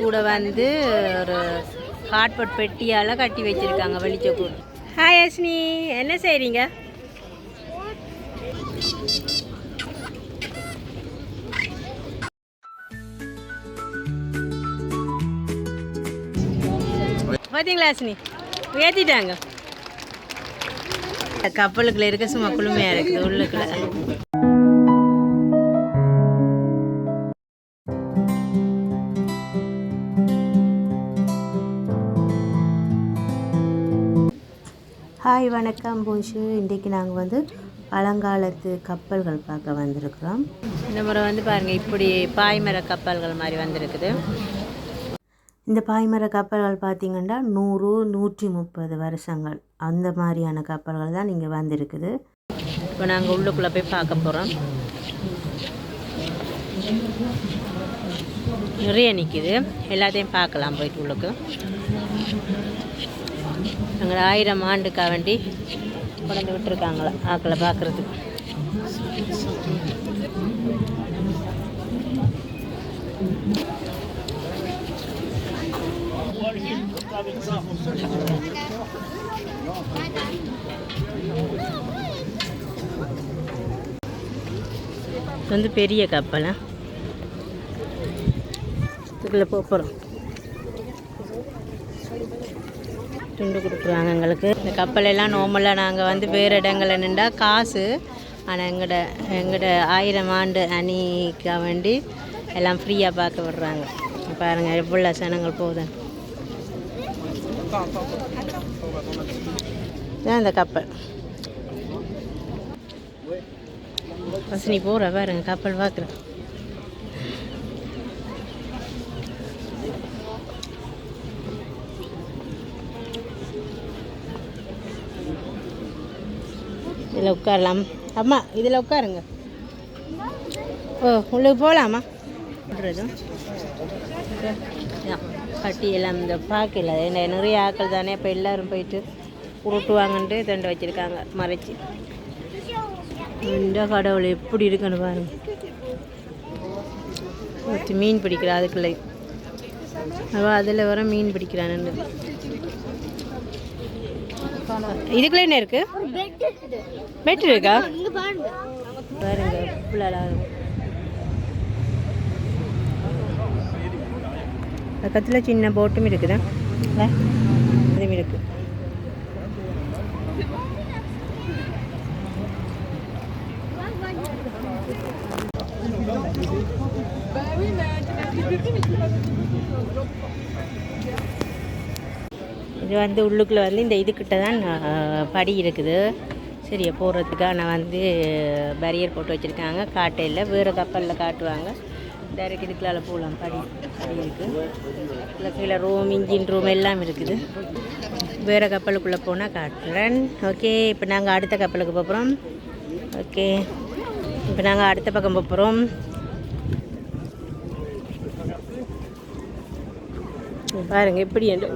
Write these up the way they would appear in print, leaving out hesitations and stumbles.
கூட வந்து ஒரு கார்ட்போர்ட் பெட்டியால் கட்டி வச்சுருக்காங்க வெளிச்சக்கூடு. ஹாய் அஸ்னி, என்ன செய்கிறீங்க? பார்த்தீங்களா அஸ்னி, ஏற்றிட்டாங்க. கப்பலுக்குள்ள இருக்க சும்மா குளுமையாக இருக்குது உள்ளுக்குள்ள. ஹாய் வணக்கம் போஷு. இன்றைக்கி நாங்கள் வந்து பழங்காலத்து கப்பல்கள் பார்க்க வந்திருக்கிறோம். இந்த முறை வந்து பாருங்கள், இப்படி பாய்மர கப்பல்கள் மாதிரி வந்திருக்குது. இந்த பாய்மர கப்பல்கள் பார்த்திங்கன்னா 100-130 வருஷங்கள் அந்த மாதிரியான கப்பல்கள் தான் இங்கே வந்திருக்குது. இப்போ நாங்கள் உள்ளுக்குள்ளே போய் பார்க்க போகிறோம். நிறைய நிற்கிது, எல்லாத்தையும் பார்க்கலாம் போயிட்டு உள்ளுக்கு. நாங்கள் 1000 ஆண்டுக்காக வேண்டி கொண்டு விட்டுருக்காங்களா ஆக்களை பார்க்குறதுக்கு. வந்து பெரிய கப்பலா இதுக்குள்ளே போகிறோம். துண்டு கொடுக்குறாங்க எங்களுக்கு. இந்த கப்பலெல்லாம் நார்மலாக நாங்கள் வந்து வேறு இடங்களில் நின்றா காசு, ஆனால் எங்கள்ட 1000 ஆண்டு அணிக்காக வேண்டி எல்லாம் ஃப்ரீயாக பார்க்க விடுறாங்க. பாருங்கள் எவ்வளோ சனங்கள் போகுதுன்னு. இதான் இந்த கப்பல். ஃபஸ்ட் நீ போகிற பாருங்க கப்பல் பார்க்குறேன். இதில் உட்காரலாம். அம்மா இதில் உட்காருங்க. ஓ உங்களுக்கு போகலாமா? கட்டி எல்லாம் இந்த பார்க்கல, நிறைய ஆக்கள் தானே. இப்போ எல்லோரும் போயிட்டு உருட்டுவாங்கன்ட்டு தண்டை வச்சுருக்காங்க மறைச்சி. இந்த கடவுள் எப்படி இருக்குன்னு பாருங்க. மீன் பிடிக்கிற அதுக்குள்ளே அதில் வர மீன் பிடிக்கிறான்னு. இதுக்குள்ளே என்ன இருக்கு? பெட் இருக்கா பாருங்க. பக்கத்தில் சின்ன போட்டும் இருக்குதா, அதுவும் இருக்கு. இது வந்து உள்ளுக்குள்ளே வந்து இந்த இதுக்கிட்ட தான் படி இருக்குது. சரியா போகிறதுக்காக நான் வந்து பேரியர் போட்டு வச்சுருக்காங்க. காட்டையில் வேறு கப்பலில் காட்டுவாங்க. டைரெக்ட் இதுக்குள்ளால் போகலாம். படி இருக்குது. இல்லை கீழே ரூம், இன்ஜின் ரூம் எல்லாம் இருக்குது. வேறு கப்பலுக்குள்ளே போனால் காட்டுறேன். ஓகே, இப்போ நாங்கள் அடுத்த கப்பலுக்கு போகிறோம். ஓகே, இப்போ நாங்கள் அடுத்த பக்கம் போகிறோம். பாருங்கள் எப்படி என்று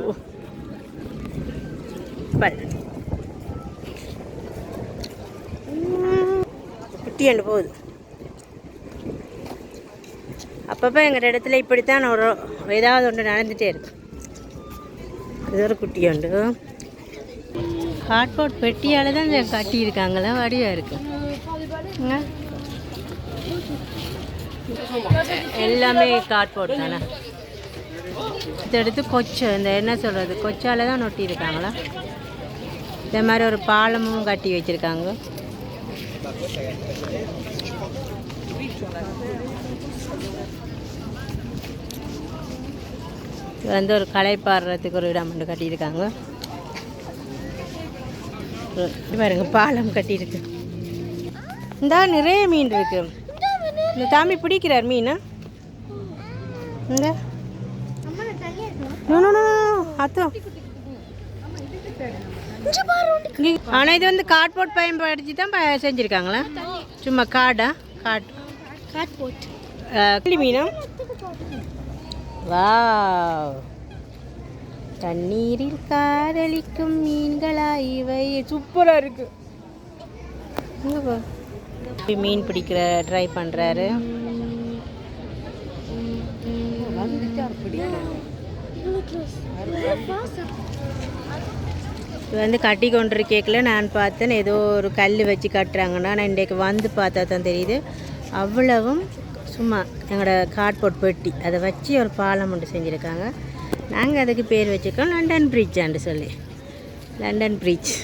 குட்டி அண்டு போகுது. அப்பப்போ எங்கள் இடத்துல இப்படித்தான் ஒரு ஏதாவது ஒன்று நடந்துகிட்டே இருக்கு. இது ஒரு குட்டி உண்டு. கார்ட்போர்ட் பெட்டியால் தான் கட்டியிருக்காங்களா, வடிவாக இருக்கு. எல்லாமே கார்ட்போர்ட் தானே. இதை எடுத்து கொச்சை, இந்த என்ன சொல்கிறது, கொச்சால் தான் நொட்டியிருக்காங்களா. இந்த மாதிரி ஒரு பாலமும் கட்டி வச்சுருக்காங்க. இது வந்து ஒரு களை பாடுறதுக்கு ஒரு இடம் மட்டும் கட்டியிருக்காங்க. பாருங்க பாலம் கட்டியிருக்கு. இந்த நிறைய மீன் இருக்கு. இந்த தாமி பிடிக்கிறார் மீனா. இந்த அத்தோ ஆனால் இது வந்து கார்ட்போர்ட் பயன்படுத்தி தான் செஞ்சுருக்காங்களா? சும்மா கார்ட்போர்ட் மீனா. வாவ், தண்ணீரில் காதலிக்கும் மீன்களா இவை. சூப்பராக இருக்கு. மீன் பிடிக்கிற ட்ரை பண்ணுறாரு. இது வந்து கட்டி கொண்டு கேட்கல. நான் பார்த்தேன் ஏதோ ஒரு கல் வச்சு கட்டுறாங்கன்னா, நான் இன்றைக்கு வந்து பார்த்தா தான் தெரியுது. அவ்வளவும் சும்மா எங்களோட கார்ட்போர்ட் பெட்டி அதை வச்சு ஒரு பாலம் ஒன்று செஞ்சுருக்காங்க. நாங்கள் அதுக்கு பேர் வச்சுருக்கோம் லண்டன் பிரிட்ஜான்னு சொல்லி. London bridge.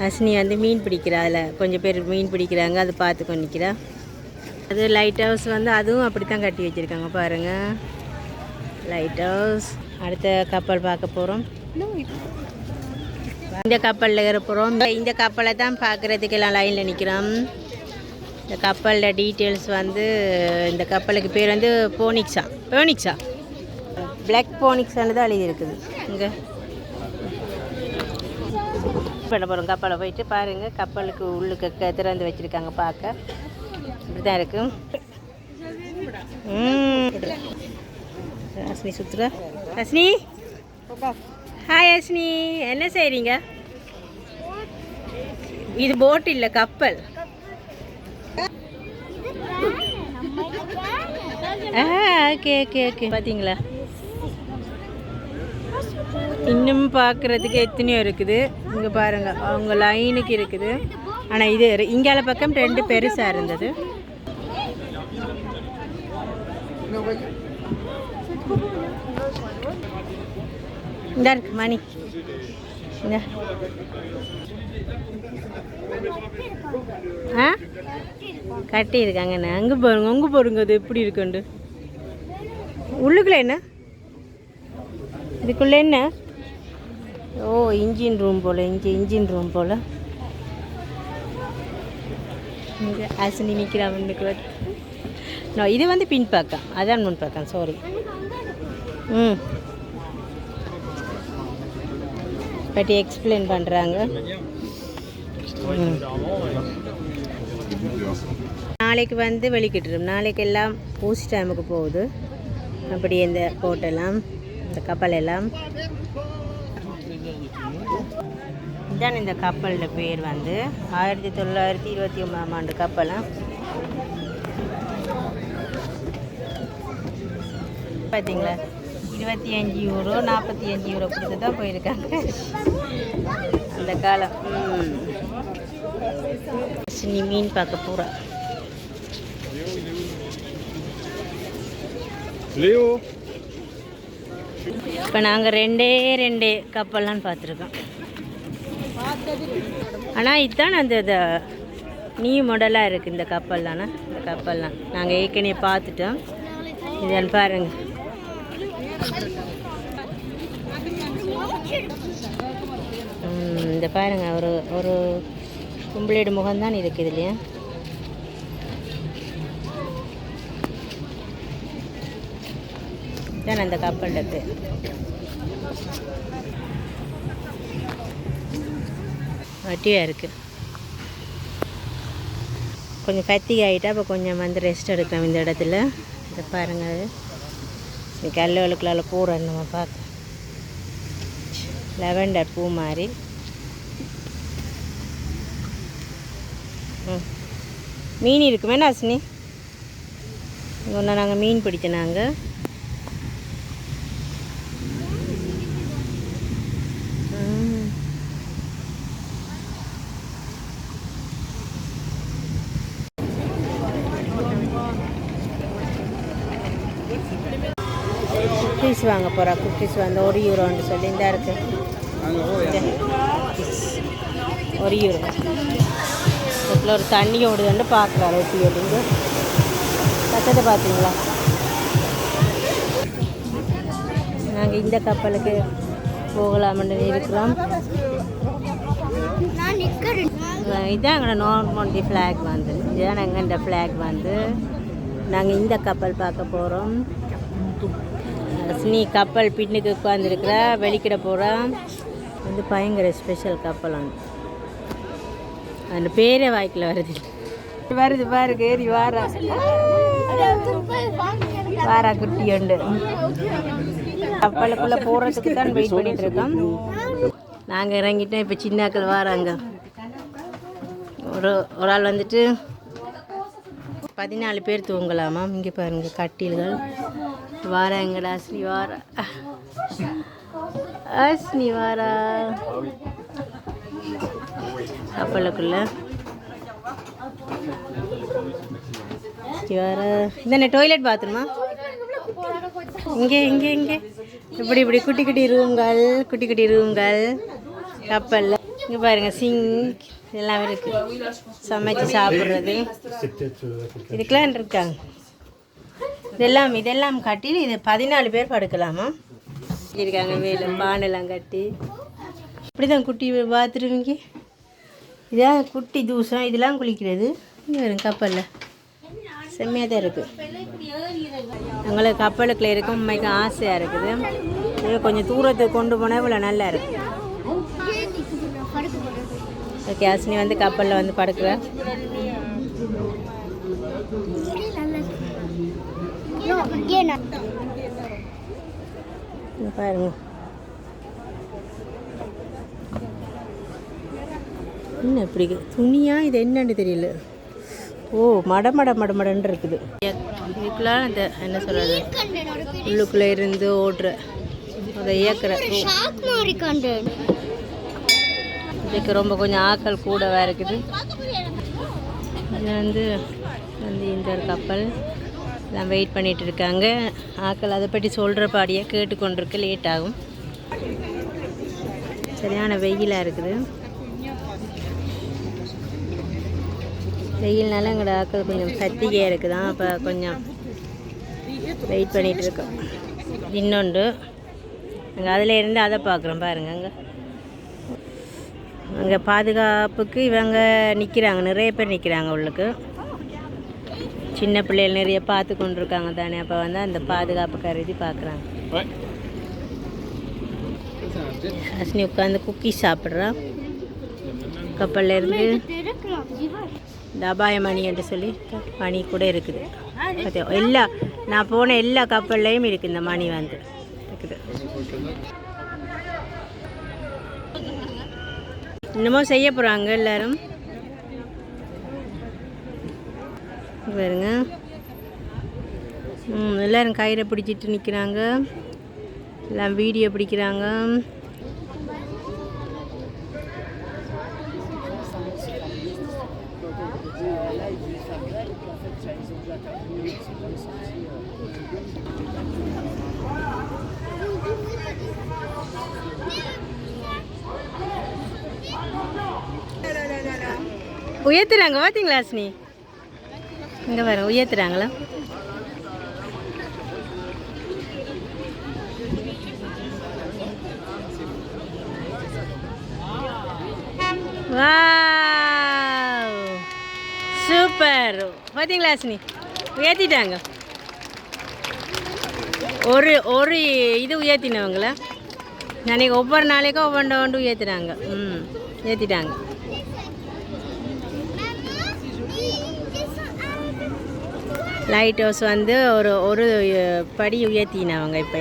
அஸ்னி வந்து மீன் பிடிக்கிறா, அதில் கொஞ்சம் பேர் மீன் பிடிக்கிறாங்க, அதை பார்த்து கொண்டு நிற்கிறா. அது லைட் ஹவுஸ் வந்து அதுவும் அப்படி தான் கட்டி வச்சுருக்காங்க பாருங்கள். Light house. அடுத்த கப்பல் பார்க்க போகிறோம். இந்த கப்பலில் ஏற போகிறோம். இந்த கப்பலை தான் பார்க்குறதுக்கெல்லாம் லைனில் நிற்கிறோம். இந்த கப்பலோட டீட்டெயில்ஸ் வந்து இந்த கப்பலுக்கு பேர் வந்து போனிக்ஸா பிளாக் போனிக்ஸான்னு தான் எழுதி இருக்குது. இங்கே பண்ண போகிறோம். கப்பலை போயிட்டு பாருங்கள். கப்பலுக்கு உள்ளுக்கு திறந்து வச்சுருக்காங்க. பார்க்க இப்படி தான் இருக்கு. அஸ்னி சுற்றுறா. அஸ்னி, ஹாய் அஸ்னி, என்ன செய்கிறீங்க? இது போட் இல்லை, கப்பல். Okay okay okay. பார்த்தீங்களா, இன்னும் பார்க்குறதுக்கு எத்தனையோ இருக்குது. இங்கே பாருங்கள், அவங்க லைனுக்கு இருக்குது. ஆனால் இது இங்கால பக்கம் 2 பெருசாக இருந்தது. இந்த இருக்கு மணி. இந்த கட்டி இருக்காங்கண்ணா. அங்கே பாருங்க அது எப்படி இருக்குண்டு. உள்ளுக்குள்ள என்ன, இதுக்குள்ளே என்ன? ஓ, இன்ஜின் ரூம் போல். இன்ஜின் ரூம் போல். இங்கே அஸ்னி நிற்கிறா முன்னுக்கு. இது வந்து பின்பக்கம், அதான் முன்பக்கம். சாரி. பற்றி எக்ஸ்பிளைன் பண்ணுறாங்க. நாளைக்கு வந்து வெளிக்கிட்டுரும். நாளைக்கு எல்லாம் பூசி டைமுக்கு போகுது. அப்படி இந்த போட்டெல்லாம் இந்த கப்பல் எல்லாம் இதான். இந்த கப்பலோட பேர் வந்து 1929ஆம் ஆண்டு கப்பல். பார்த்தீங்களா, 25 யூரோ 45 யூரோ கொடுத்து தான் போயிருக்காங்க அந்த காலம். நீ மீன் பார்க்க போகிறா. இப்போ நாங்கள் ரெண்டே கப்பல்லாம் பார்த்துருக்கோம். ஆனால் இதுதான் அந்த நியூ மாடலாக இருக்குது இந்த கப்பல் தானே. இந்த கப்பல்லாம் நாங்கள் ஏற்கனவே பார்த்துட்டோம். இதான் பாருங்கள். இந்த பாருங்கள், ஒரு கும்பலேடு முகம்தான் இருக்குது இல்லையா. தான் அந்த கப்பலோட பேர். வட்டியாக இருக்குது. கொஞ்சம் ஃபத்திக் ஆகிட்டா அப்போ கொஞ்சம் வந்து ரெஸ்ட் எடுக்கலாம் இந்த இடத்துல. இதை பாருங்கள், கல்லுகளுக்குள்ள பூரம் நம்ம பார்க்க லெவெண்டர் பூ மாதிரி. மீன் இருக்குமே அஸ்னி. ஒன்று நாங்கள் மீன் பிடிச்சோம். நாங்கள் குக்கீஸ் வாங்க போகிறோம். குக்கீஸ் வந்து 1 யூரோன்னு சொல்லி இந்த இருக்குது. 1 யூரோ. இதில் ஒரு தண்ணி ஓடுதுன்னு பார்க்குறாரு. ஒட்டி ஓடுங்க. கட்டத்தை பார்த்தீங்களா. நாங்கள் இந்த கப்பலுக்கு போகலாம்னு இருக்கிறோம். இதுதான் எங்களோட நார்மண்டி ஃப்ளாக் வந்து. இதுதான் எங்கள்ட ஃப்ளாக் வந்து. நாங்கள் இந்த கப்பல் பார்க்க போகிறோம். அஸ்னி கப்பல் பின்னுக்கு உட்காந்துருக்குறா, வெளிக்கிட போகிறான். வந்து பயங்கர ஸ்பெஷல் கப்பல். அந்த பேரே வாய்க்கில் வருது பாருங்க. ஏறி வாரா குட்டி உண்டு. கப்பலுக்குள்ளே போகிறதுக்கு தான் வெயிட் பண்ணிகிட்டு இருக்கோம். நாங்கள் இறங்கிட்டோம். இப்போ சின்னாக்கள் வராங்க. ஒரு ஆள் வந்துட்டு 14 பேர் தூங்கலாமா. இங்கே பாருங்கள் கட்டில்கள். வாராங்கடா அஸ்னி வாரா, அஸ்னி வாரா கப்பலுக்குள்ள வாரா. இதானே டாய்லெட் பாத்ரூமா? இங்கே இங்கே இங்கே இப்படி இப்படி குட்டி குட்டி ரூம்கள், குட்டி குட்டி ரூம்கள் கப்பலில். இங்கே பாருங்கள் சிங்க் எல்லாம் இருக்குது, சமைச்சு சாப்பிட்றது இதுக்கெல்லாம் இருக்காங்க. இதெல்லாம் கட்டி இது 14 பேர் படுக்கலாமா இருக்காங்க. வேலை பானெல்லாம் கட்டி இப்படி தான் குட்டி பாத்ரூமிங்க. இதான் குட்டி தூசம், இதெல்லாம் குளிக்கிறது. இங்கே வரும் கப்பலில் செம்மையாக தான் இருக்குது. எங்களுக்கு கப்பலுக்குள்ள இருக்கும் உண்மைக்கு ஆசையாக இருக்குது. இது கொஞ்சம் தூரத்துக்கு கொண்டு போனால் இவ்வளோ நல்லா இருக்குது. ஓகே, அஸ்னி வந்து கப்பலில் வந்து படுக்கிறேன். பாருங்க என்ன இப்படி துணியா, இது என்னன்னு தெரியல. ஓ மடன்னு இருக்குது. இதுக்குள்ள அந்த என்ன சொல்கிறது, உள்ளுக்குள்ளே இருந்து ஓடுற அதை இயக்குற இதுக்கு ரொம்ப கொஞ்சம் ஆக்கள் கூடவா இருக்குது. இது வந்து இந்த கப்பல் எல்லாம் வெயிட் பண்ணிகிட்டு இருக்காங்க. ஆக்கள் அதை பற்றி சொல்கிற பாடியே கேட்டுக்கொண்டிருக்க லேட் ஆகும். சரியான வெயிலாக இருக்குது. வெயில்னால எங்களோட ஆக்கள் கொஞ்சம் சத்திகையாக இருக்குதான். அப்போ கொஞ்சம் வெயிட் பண்ணிகிட்டு இருக்கோம். இன்னொன்று நாங்கள் அதில் இருந்து அதை பார்க்குறோம். பாருங்கள் அங்கே பாதுகாப்புக்கு இவங்க நிற்கிறாங்க, நிறைய பேர் நிற்கிறாங்க உள்ளுக்கு. சின்ன பிள்ளைகள் நிறைய பார்த்து கொண்டு இருக்காங்க தானே. அப்போ வந்து அந்த பாதுகாப்பு கருதி பார்க்குறாங்க. அஸ்னி உட்காந்து குக்கி சாப்பிட்றான். கப்பலில் இருந்து இந்த அபாய மணி என்று சொல்லி மணி கூட இருக்குது. எல்லா நான் போன எல்லா கப்பல்லையும் இருக்குது இந்த மணி வந்து இருக்குது. இன்னமும் செய்ய போகிறாங்க எல்லோரும். பாருங்க எல்லோரும் கயிறை பிடிச்சிட்டு நிற்கிறாங்க, எல்லாம் வீடியோ பிடிக்கிறாங்க. உயர்த்துறாங்க பார்த்தீங்களா அஸ்னி? இங்கே வர உயர்த்துறாங்களா? Wow super. பார்த்தீங்களா அஸ்னி? உயர்த்திட்டாங்க. ஒரு இது உயர்த்தினவங்களா நாளைக்கு ஒவ்வொரு நாளைக்கும் ஒவ்வொன்று உயர்த்துறாங்க. ஏற்றிட்டாங்க. லைட் ஹவுஸ் வந்து ஒரு படி உயர்த்தினவங்க. இப்போ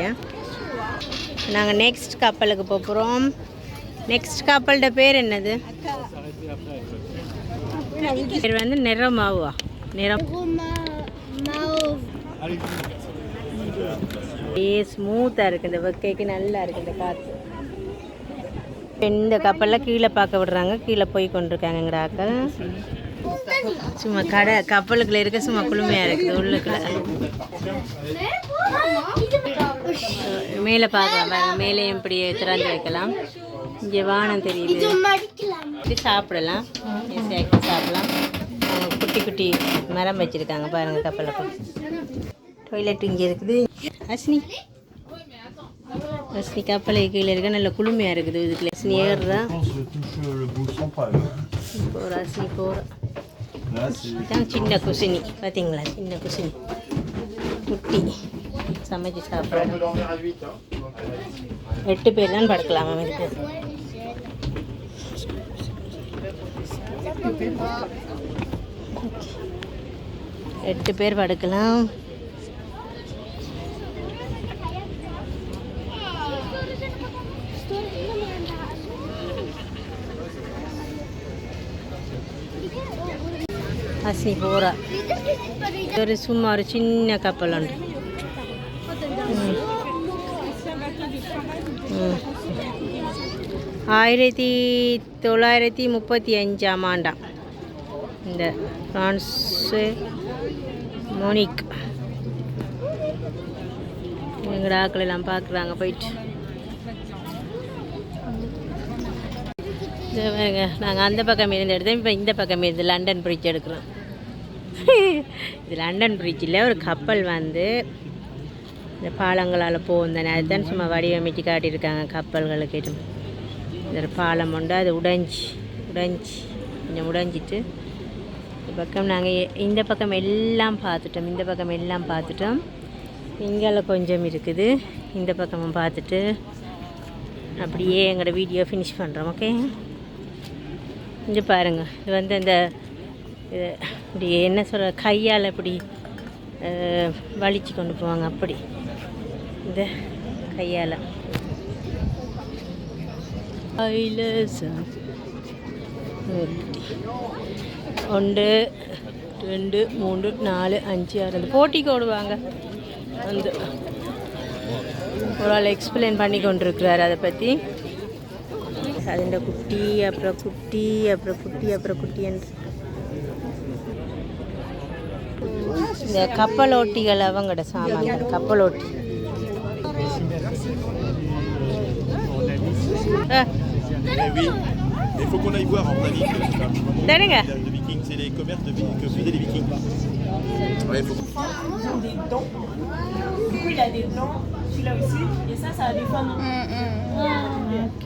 நாங்கள் நெக்ஸ்ட் கப்பலுக்கு போகிறோம். நெக்ஸ்ட் கப்பலோட பேர் என்னது? பேர் வந்து நிறமாவா? நிறம் ஸ்மூத்தாக இருக்குது. இந்த வெக்கைக்கு நல்லா இருக்குது இந்த காற்று. இந்த கப்பலில் கீழே பார்க்க விடுறாங்க. கீழே போய் கொண்டிருக்காங்க எங்கட ஆக்கள். சும்மா கப்பலுக்குள்ள இருக்க சும்மா குளுமையாக இருக்குது. உள்ளுக்குள்ள மேலே பார்க்கலாம். மேலேயும் இப்படி திறந்து வைக்கலாம். இங்கே வானம் தெரியுது. இப்படி சாப்பிடலாம், சாப்பிடலாம். குட்டி குட்டி மரம் வச்சுருக்காங்க பாருங்கள் கப்பலுக்கு. டாய்லெட் இங்கே இருக்குது. அஸ்னி கப்பலை கீழே இருக்க நல்ல குளுமையாக இருக்குது. இதுக்குள்ள அஸ்னி ஏறுறா. போகிற அஸ்னி போகிற சின்ன குசினி பார்த்தீங்களா? சின்ன குசினி குட்டி சமைச்சு சாப்பிட்றோம். 8 பேர் தான் படுக்கலாமா இதுக்கு? எட்டு பேர் படுக்கலாம். அஸ்னி போகிறா. ஒரு சும்மா ஒரு சின்ன கப்பல் உண்டு. 1935ஆம் ஆண்டாம் இந்த ஃப்ரான்ஸு மோனிக் எங்கட ஆக்கள் எல்லாம் பார்க்குறாங்க போயிட்டு. நாங்கள் அந்த பக்கம் இருந்து எடுத்தோம், இப்போ இந்த பக்கம் இருந்து லண்டன் பிரிட்ஜ் எடுக்கிறோம். இது லண்டன் பிரிட்ஜில் ஒரு கப்பல் வந்து இந்த பாலங்களால் போகும் தானே, அதுதான் சும்மா வடிவமைச்சு காட்டியிருக்காங்க கப்பல்களுக்கு. இந்த பாலம் உண்டு, அது உடைஞ்சி கொஞ்சம் உடைஞ்சிட்டு இந்த பக்கம் நாங்கள் இந்த பக்கம் எல்லாம் பார்த்துட்டோம். இங்கே கொஞ்சம் இருக்குது, இந்த பக்கமும் பார்த்துட்டு அப்படியே எங்களோட வீடியோ ஃபினிஷ் பண்ணுறோம். ஓகே, இங்கே பாருங்கள். இது வந்து இந்த இப்படி என்ன சொல்கிற கையால் இப்படி வலிச்சு கொண்டு போவாங்க, அப்படி இந்த கையால். 1 2 3 4 5 6 அந்த போட்டிக்கு ஓடுவாங்க. அந்த ஒரு ஆள் எக்ஸ்பிளைன் பண்ணி கொண்டிருக்கிறார் அதை பற்றி. அதுண்ட குட்டி அப்புறம் குட்டி என்று இந்த கப்பலோட்டிகள் அவங்களோட சாமான். கப்பலோட்டி Il faut qu'on aille voir en Italie. D'accord. Les Vikings, c'est les commerces que faisaient les Vikings. Ouais, faut... Ils ont des dents. Du coup, il a des dents, celui-là aussi. Et ça a des femmes. Ok.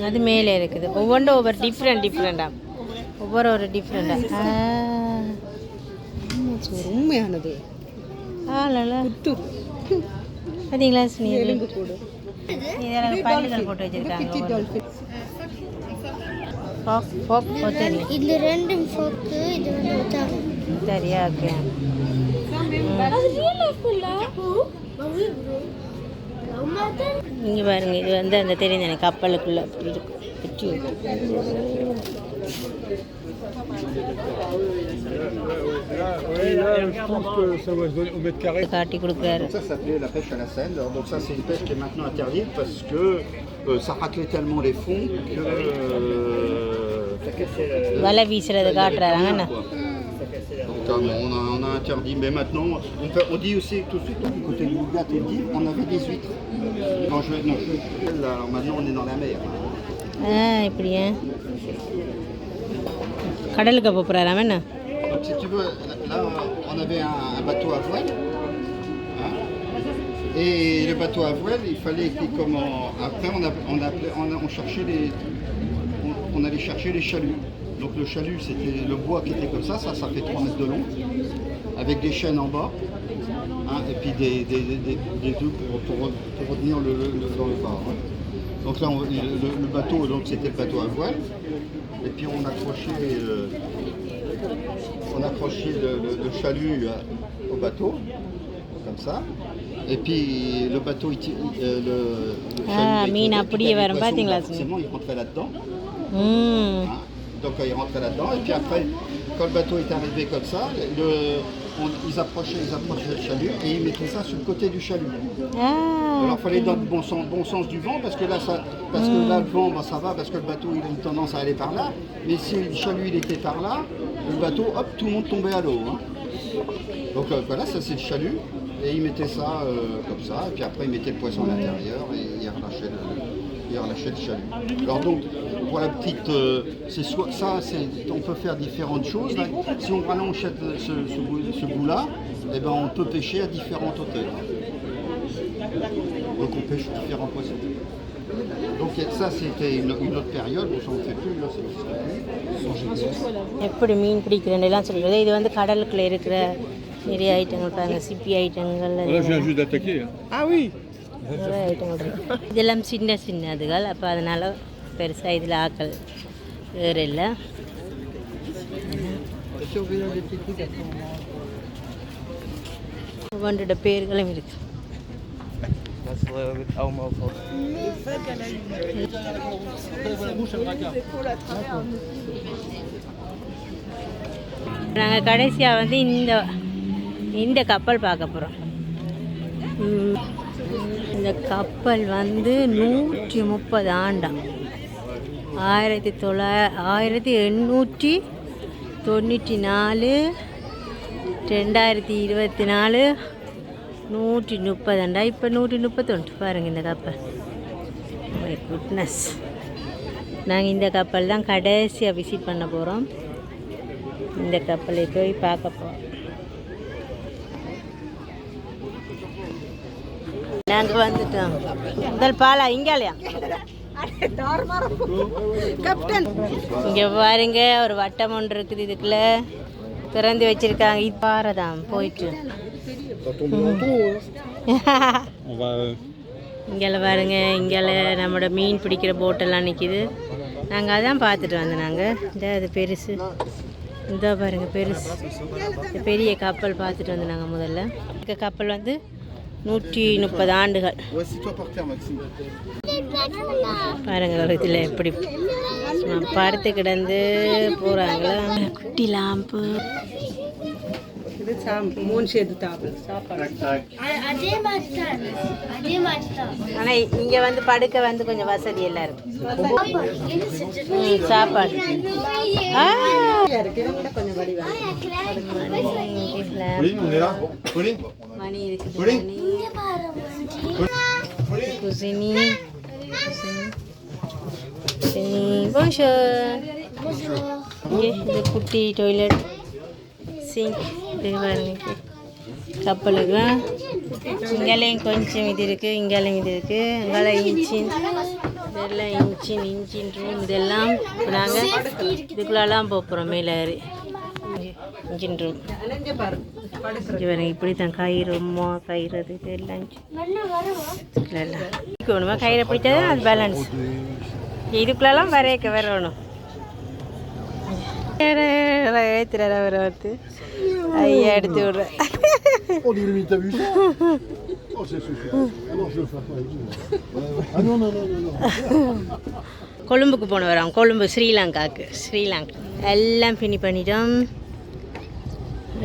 அது மேலே இருக்குது. ஒவ்வொன்றும் ஒவ்வொரு டிஃப்ரெண்டாக ஒவ்வொரு டிஃப்ரெண்டாக. உண்மையானது பார்த்தீங்களா? பள்ளிகள் போட்டு வச்சிருக்காங்க. இது ரெண்டும் ஃபோக்கு, இது வந்து உத்தாரு. சரியா? ஓகே. இங்கே பாருங்க, இது வந்து அந்த தெரியுது எனக்கு கப்பலுக்குள்ள அப்படி இருக்கும். காட்டி கொடுக்குறாரு. Ça s'appelait la pêche à la selle. Donc ça c'est une pêche qui est maintenant interdite parce que ça raclait tellement les fonds que வலை வீசுறது காட்டுறாங்க. Donc on a interdit, mais maintenant on dit aussi tout de suite du côté du Bougat et dit on avait des huîtres. Alors maintenant on est dans la mer. இப்படியா கடலுக்கு போகிறாராம் என்ன? Donc si tu veux, là on avait un bateau à voile. Et le bateau à voile, il fallait que après on cherchait on allait chercher les chaluts. Donc le chalut, c'était le bois qui était comme ça fait 3 mètres de long, avec des chaînes en bas, et puis des trucs pour retenir dans le bas. Donc là, le bateau, donc c'était le bateau à voile, et puis on accrochait le chalut au bateau, comme ça. Et puis le bateau, le chalut, il rentrait là-dedans. Donc il rentrait là-dedans, et puis après, quand le bateau est arrivé comme ça, ils approchaient le chalut et ils mettaient ça sur le côté du chalut. Alors il fallait dans le bon sens du vent, parce que là, le vent, ça va, parce que le bateau il a une tendance à aller par là, mais si le chalut il était par là, le bateau, hop, tout le monde tombait à l'eau. Donc voilà, ça c'est le chalut, et ils mettaient ça comme ça, et puis après ils mettaient le poisson à l'intérieur et ils relâchaient le chalut. Alors donc, pour la petite, on peut faire différentes choses. Là. Si on rallonge ce bout-là, eh ben, on peut pêcher à différentes hauteurs. Donc on pêche différents poissons. Donc ça c'était une autre période, on s'en fait plus, là c'est எப்படி மீன் பிடிக்கிறேன்லாம் சொல்கிறது. இது வந்து கடலுக்குள்ளே இருக்கிற நிறைய ஐட்டங்கள் பாருங்க, சிப்பி ஐட்டங்கள், நிறைய ஐட்டங்கள் இருக்குது. இதெல்லாம் சின்ன அதுகள், அப்போ அதனால் பெருசாக இதில் ஆக்கள் வேறு இல்லை. ஒவ்வொன்றோட பேர்களும் இருக்குது. நாங்கள் கடைசியாக வந்து இந்த கப்பல் பார்க்க போகிறோம். இந்த கப்பல் வந்து 130 ஆண்டாம். 1894 2024 130 இப்போ 131 பாருங்கள் இந்த கப்பல். My goodness. நாங்கள் இந்த கப்பல் தான் கடைசியாக விசிட் பண்ண போகிறோம். இந்த கப்பலை போய் பார்க்க போகிறோம். நாங்கள் வந்துட்டோம். முதல் பாலா இங்காலையா இங்கே பாருங்க, ஒரு வட்டம் ஒன்று இருக்குது, இதுக்குள்ள திறந்து வச்சிருக்காங்க. இது பாரதான் போயிட்டு இங்கே பாருங்க, இங்கே நம்மளோட மீன் பிடிக்கிற போட்டெல்லாம் நிற்கிது. நாங்கள் அதான் பார்த்துட்டு வந்தோம். நாங்கள் அது பெருசு, இந்த பாருங்க பெருசு, பெரிய கப்பல் பார்த்துட்டு வந்தோம் நாங்கள். முதல்ல இந்த கப்பல் வந்து 130 ஆண்டுகள் பாருங்க. ஒரு இதில் எப்படி படுத்து கிடந்து போகிறாங்களா. குட்டி லாம்பு, ஆனால் இங்கே வந்து படுக்க வந்து கொஞ்சம் வசதி எல்லாம் இருக்கு. சாப்பாடு கொஞ்சம் மணி இருக்குது. குசினி இங்கே இது குட்டி டாய்லெட் சிங்க். இது பாருங்க கப்பலுக்கு. இங்கேலையும் கொஞ்சம் இது இருக்குது, இங்கேலையும் இது இருக்குது. அங்கே இன்ஜின், இதெல்லாம் இன்ஜின் ரூம். இதெல்லாம் இப்போ நாங்கள் இதுக்குள்ளெல்லாம் போகிறோம் மேலே ஏறி. இன்ஜின் ரூம் இங்கே பாருங்க. இப்படி தான் கயிறுமா கயிறது இதெல்லாம் வேணுமா, கயிறை பிடிச்சாதான் அது பேலன்ஸ். இதுக்குள்ளெல்லாம் வரையக்க வரணும். ஏற்றுறாரா வர வந்து ஐயா எடுத்து விடுறேன். கொழும்புக்கு போன வரோம். கொழும்பு ஸ்ரீலங்காவுக்கு. ஸ்ரீலங்கா எல்லாம் பின்னி பண்ணிட்டோம்.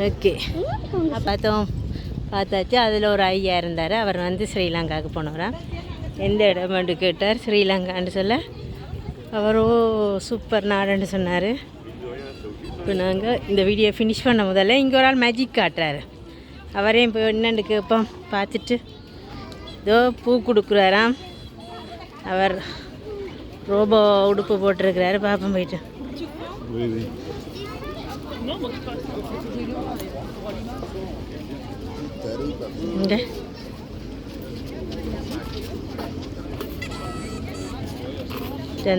ஓகே பார்த்தாச்சு. அதில் ஒரு ஐயா இருந்தார். அவர் வந்து ஸ்ரீலங்காவுக்கு போனவரா. எந்த இடமென்று கேட்டார். ஸ்ரீலங்கான்னு சொல்ல அவரோ சூப்பர் நாடுன்னு சொன்னார். இப்போ நாங்கள் இந்த வீடியோ ஃபினிஷ் பண்ண முதல்ல இங்கே ஒரு ஆள் மேஜிக் காட்டுறாரு. அவரையும் இப்போ என்னென்னு கேட்போம். பார்த்துட்டு இதோ பூ கொடுக்குறாராம். அவர் ரோபோ உடுப்பு போட்டிருக்கிறாரு. பார்ப்போம் போயிட்டு.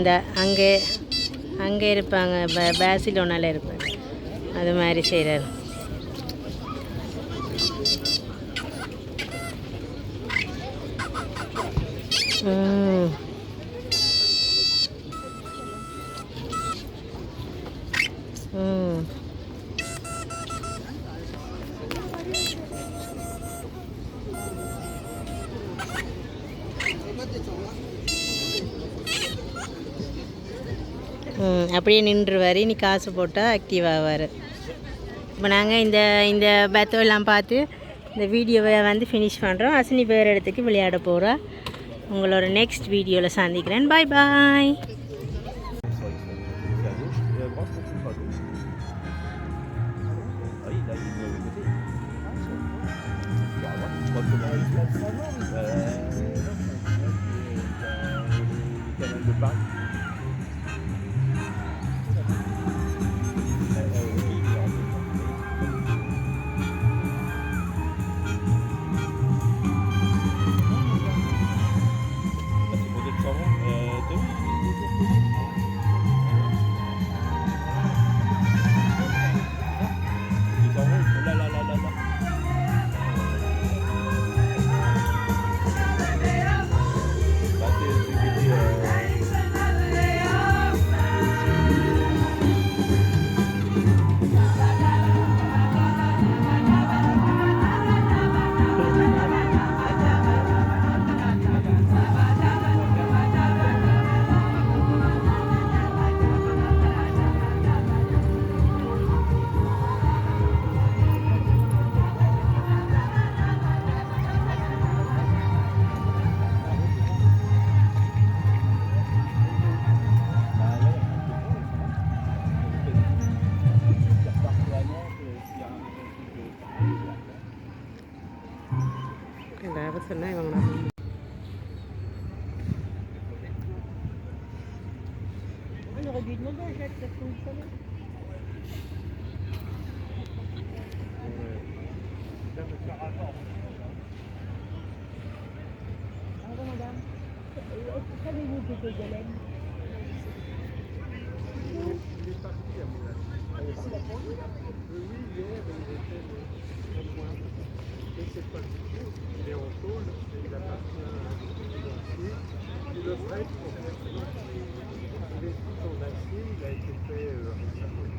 இந்த அங்கே இருப்பாங்க, பார்சிலோனால இருப்பாங்க. அது மாதிரி செய்கிறாரு. அப்படியே நின்றுவார். நீ காசு போட்டால் ஆக்டிவ் ஆவார். இப்போ நாங்கள் இந்த பேத்தோலாம் பார்த்து இந்த வீடியோவை வந்து ஃபினிஷ் பண்ணுறோம். அஸ்வினி வேறு இடத்துக்கு விளையாட போகிறா. உங்களோட நெக்ஸ்ட் வீடியோவில் சந்திக்கிறேன். பாய் பாய். j'aurais dû demander à Jacques, parce que vous savez. Au revoir, madame. Savez-vous que c'est de laine? Il est parti à mon avis. Oui, hier, il était au point. Mais c'est pas du tout. Il est en tôle, et il appartient à un financier. Il le prête pour faire il est tout en acier, il a été fait récemment.